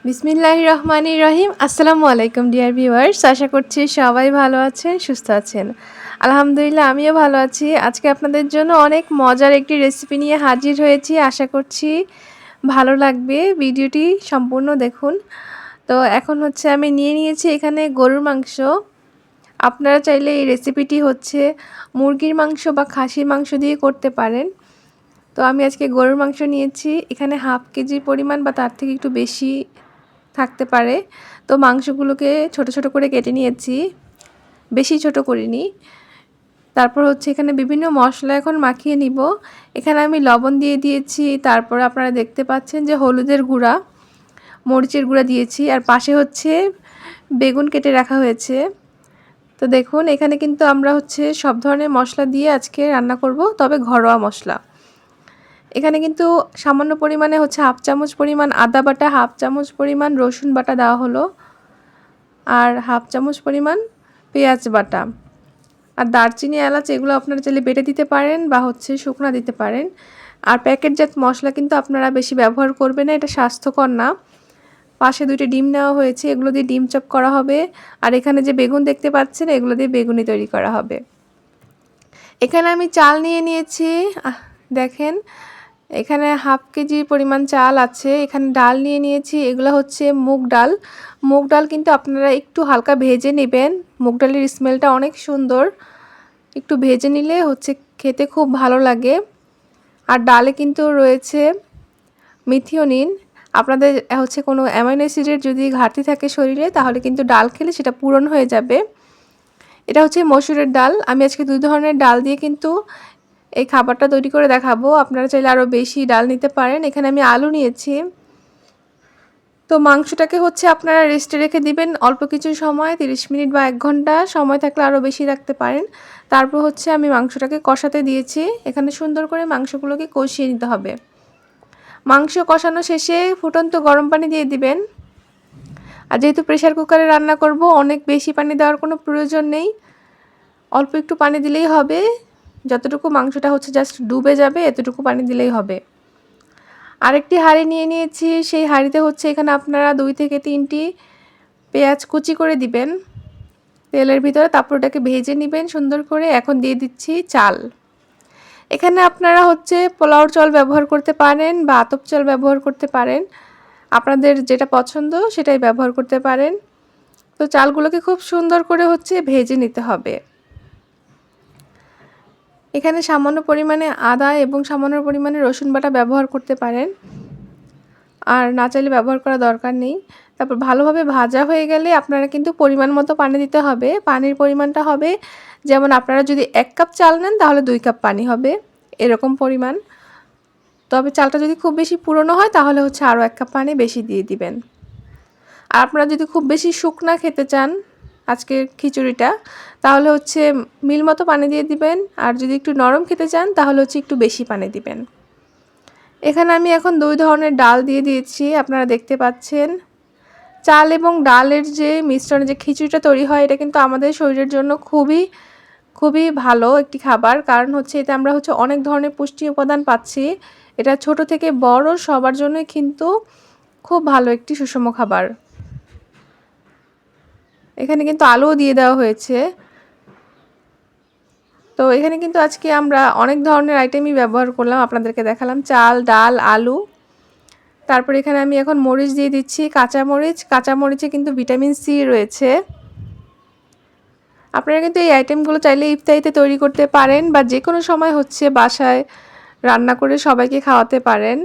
বিসমিল্লাহির রহমানির রহিম। আসসালামু আলাইকুম ডিয়ার ভিউয়ার্স, আশা করছি সবাই ভালো আছেন, সুস্থ আছেন। আলহামদুলিল্লাহ আমিও ভালো আছি। আজকে আপনাদের জন্য অনেক মজার একটি রেসিপি নিয়ে হাজির হয়েছি। আশা করছি ভালো লাগবে, ভিডিওটি সম্পূর্ণ দেখুন। তো এখন আমি নিয়ে নিয়েছি এখানে গরুর মাংস। আপনারা চাইলে এই রেসিপিটি মুরগির মাংস বা খাসির মাংস দিয়ে করতে পারেন। তো আমি আজকে গরুর মাংস নিয়েছি, এখানে হাফ কেজি পরিমাণ বা তার থেকে একটু বেশি থাকতে পারে। তো মাংসগুলোকে ছোট ছোট করে কেটে নিয়েছি, বেশি ছোট করিনি। তারপর এখানে বিভিন্ন মশলা এখন মাখিয়ে নিব। এখানে আমি লবণ দিয়ে দিয়েছি, তারপর আপনারা দেখতে পাচ্ছেন যে হলুদের গুঁড়া, মরিচের গুঁড়া দিয়েছি, আর পাশে বেগুন কেটে রাখা হয়েছে। তো দেখুন এখানে কিন্তু আমরা সব ধরনের মশলা দিয়ে আজকে রান্না করব, তবে ঘরোয়া মশলা। এখানে কিন্তু সামান্য পরিমাণে হাফ চামচ পরিমাণ আদা বাটা, হাফ চামচ পরিমাণ রসুন বাটা দেওয়া হলো, আর হাফ চামচ পরিমাণ পেঁয়াজ বাটা। আর দারচিনি, এলাচ এগুলো আপনারা চাইলে বেটে দিতে পারেন বা শুকনা দিতে পারেন। আর প্যাকেটজাত মশলা কিন্তু আপনারা বেশি ব্যবহার করবেন না, এটা স্বাস্থ্যকর না। পাশে 2টি ডিম নেওয়া হয়েছে, এগুলো দিয়ে ডিম চপ করা হবে। আর এখানে যে বেগুন দেখতে পাচ্ছেন, এগুলো দিয়ে বেগুনি তৈরি করা হবে। এখানে আমি চাল নিয়ে নিয়েছি, দেখেন এখানে হাফ কেজি পরিমাণ চাল আছে। এখানে ডাল নিয়ে নিয়েছি, এগুলো মুগ ডাল। মুগ ডাল কিন্তু আপনারা একটু হালকা ভেজে নেবেন, মুগ ডালের স্মেলটা অনেক সুন্দর। একটু ভেজে নিলে খেতে খুব ভালো লাগে। আর ডালে কিন্তু রয়েছে মিথিওনিন। আপনাদের কোনো অ্যামাইনো অ্যাসিডের যদি ঘাটতি থাকে শরীরে, তাহলে কিন্তু ডাল খেলে সেটা পূরণ হয়ে যাবে। এটা মসুরের ডাল। আমি আজকে 2 ধরনের ডাল দিয়ে কিন্তু এই খাবারটা তৈরি করে দেখাবো। আপনারা চাইলে আরও বেশি ডাল নিতে পারেন। এখানে আমি আলু নিয়েছি। তো মাংসটাকে আপনারা রেস্টে রেখে দিবেন অল্প কিছু সময়, 30 মিনিট বা 1 ঘন্টা, সময় থাকলে আরও বেশি রাখতে পারেন। তারপর আমি মাংসটাকে কষাতে দিয়েছি। এখানে সুন্দর করে মাংসগুলোকে কষিয়ে নিতে হবে। মাংস কষানো শেষে ফুটন্ত গরম পানি দিয়ে দিবেন। আর যেহেতু প্রেসার কুকারে রান্না করব, অনেক বেশি পানি দেওয়ার কোনো প্রয়োজন নেই, অল্প একটু পানি দিলেই হবে। যতটুকু মাংসটা জাস্ট ডুবে যাবে, এতটুকু পানি দিলেই হবে। আরেকটি হাঁড়ি নিয়ে নিয়েছি, সেই হাঁড়িতে এখানে আপনারা 2 থেকে 3টি পেঁয়াজ কুচি করে দিবেন তেলের ভিতরে, তারপর ওটাকে ভেজে নেবেন সুন্দর করে। এখন দিয়ে দিচ্ছি চাল। এখানে আপনারা পোলাওর চাল ব্যবহার করতে পারেন বা আতপ চাল ব্যবহার করতে পারেন, আপনাদের যেটা পছন্দ সেটাই ব্যবহার করতে পারেন। তো চালগুলোকে খুব সুন্দর করে ভেজে নিতে হবে। এখানে সামান্য পরিমাণে আদা এবং সামান্য পরিমাণে রসুন বাটা ব্যবহার করতে পারেন, আর না চাইলে ব্যবহার করা দরকার নেই। তারপর ভালোভাবে ভাজা হয়ে গেলে আপনারা কিন্তু পরিমাণ মতো পানি দিতে হবে। পানির পরিমাণটা হবে, যেমন আপনারা যদি 1 কাপ চাল নেন তাহলে 2 কাপ পানি হবে, এরকম পরিমাণ। তবে চালটা যদি খুব বেশি পুরনো হয় তাহলে আরও 1 কাপ পানি বেশি দিয়ে দিবেন। আর আপনারা যদি খুব বেশি শুকনা খেতে চান আজকের খিচুড়িটা, তাহলে মিল মতো পানি দিয়ে দিবেন। আর যদি একটু নরম খেতে চান তাহলে একটু বেশি পানি দিবেন। এখানে আমি এখন 2 ধরনের ডাল দিয়ে দিয়েছি, আপনারা দেখতে পাচ্ছেন। চাল এবং ডালের যে মিশ্রণে যে খিচুড়িটা তৈরি হয়, এটা কিন্তু আমাদের শরীরের জন্য খুবই খুবই ভালো একটি খাবার। কারণ এতে আমরা অনেক ধরনের পুষ্টি উপাদান পাচ্ছি। এটা ছোট থেকে বড় সবার জন্যই কিন্তু খুব ভালো একটি সুষম খাবার। এখানে কিন্তু আলুও দিয়ে দেওয়া হয়েছে। তো এখানে কিন্তু আজকে আমরা অনেক ধরনের আইটেমই ব্যবহার করলাম, আপনাদেরকে দেখালাম চাল, ডাল, আলু। তারপর এখানে আমি এখন মরিচ দিয়ে দিচ্ছি, কাঁচামরিচ। কাঁচামরিচে কিন্তু ভিটামিন সি রয়েছে। আপনারা কিন্তু এই আইটেমগুলো চাইলে ইফতারিতে তৈরি করতে পারেন বা যে কোনো সময় বাসায় রান্না করে সবাইকে খাওয়াতে পারেন।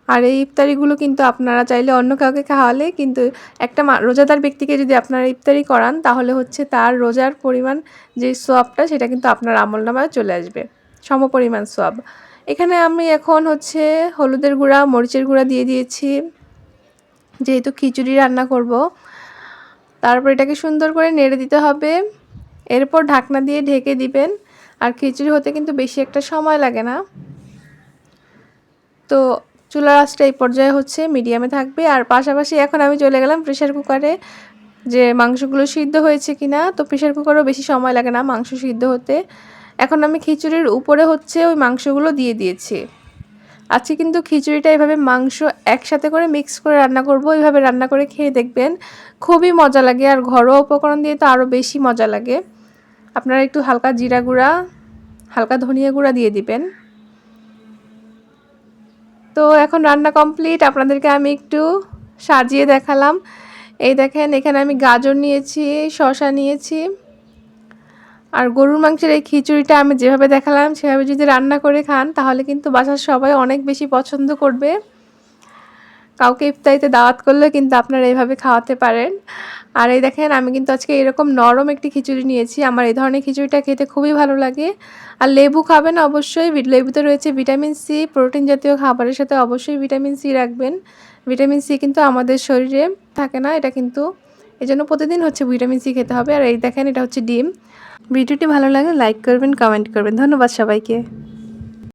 আর এই ইফতারিগুলো কিন্তু আপনারা চাইলে অন্য কাউকে খাওয়ালে কিন্তু একটা রোজাদার ব্যক্তিকে যদি আপনারা ইফতারি করান, তাহলে তার রোজার পরিমাণ যে সওয়াবটা, সেটা কিন্তু আপনার আমলনামায় চলে আসবে, সমপরিমাণ সওয়াব। এখানে আমি এখন হলুদের গুঁড়া, মরিচের গুঁড়া দিয়ে দিয়েছি, যেহেতু খিচুড়ি রান্না করব। তারপর এটাকে সুন্দর করে নেড়ে দিতে হবে। এরপর ঢাকনা দিয়ে ঢেকে দিবেন। আর খিচুড়ি হতে কিন্তু বেশি একটা সময় লাগে না। তো চুলার আঁচটা এই পর্যায়ে মিডিয়ামে থাকবে। আর পাশাপাশি এখন আমি চলে গেলাম প্রেসার কুকারে, যে মাংসগুলো সিদ্ধ হয়েছে কিনা। তো প্রেসার কুকারেও বেশি সময় লাগে না মাংস সিদ্ধ হতে। এখন আমি খিচুড়ির উপরে ওই মাংসগুলো দিয়ে দিয়েছি। আজকে কিন্তু খিচুড়িটা এভাবে মাংস একসাথে করে মিক্স করে রান্না করব। এইভাবে রান্না করে খেয়ে দেখবেন, খুবই মজা লাগে। আর ঘরোয়া উপকরণ দিয়ে তো আরও বেশি মজা লাগে। আপনারা একটু হালকা জিরা গুঁড়া, হালকা ধনিয়া গুঁড়া দিয়ে দিবেন। তো এখন রান্না কমপ্লিট, আপনাদেরকে আমি একটু সাজিয়ে দেখালাম। এই দেখেন, এখানে আমি গাজর নিয়েছি, শসা নিয়েছি। আর গরুর মাংসের এই খিচুড়িটা আমি যেভাবে দেখালাম সেভাবে যদি রান্না করে খান তাহলে কিন্তু বাসার সবাই অনেক বেশি পছন্দ করবে। কাউকে ইফতারিতে দাওয়াত করলেও কিন্তু আপনারা এইভাবে খাওয়াতে পারেন। আর এই দেখেন, আমি কিন্তু আজকে এরকম নরম একটি খিচুড়ি নিয়েছি। আমার এই ধরনের খিচুড়িটা খেতে খুবই ভালো লাগে। আর লেবু খাবেন অবশ্যই, লেবুতে রয়েছে ভিটামিন সি। প্রোটিন জাতীয় খাবারের সাথে অবশ্যই ভিটামিন সি রাখবেন। ভিটামিন সি কিন্তু আমাদের শরীরে থাকে না, এটা কিন্তু এজন্য প্রতিদিন হচ্ছে ভিটামিন সি খেতে হবে। আর এই দেখেন, এটা হচ্ছে ডিম। ভিডিওটি ভালো লাগে লাইক করবেন, কমেন্ট করবেন। ধন্যবাদ সবাইকে।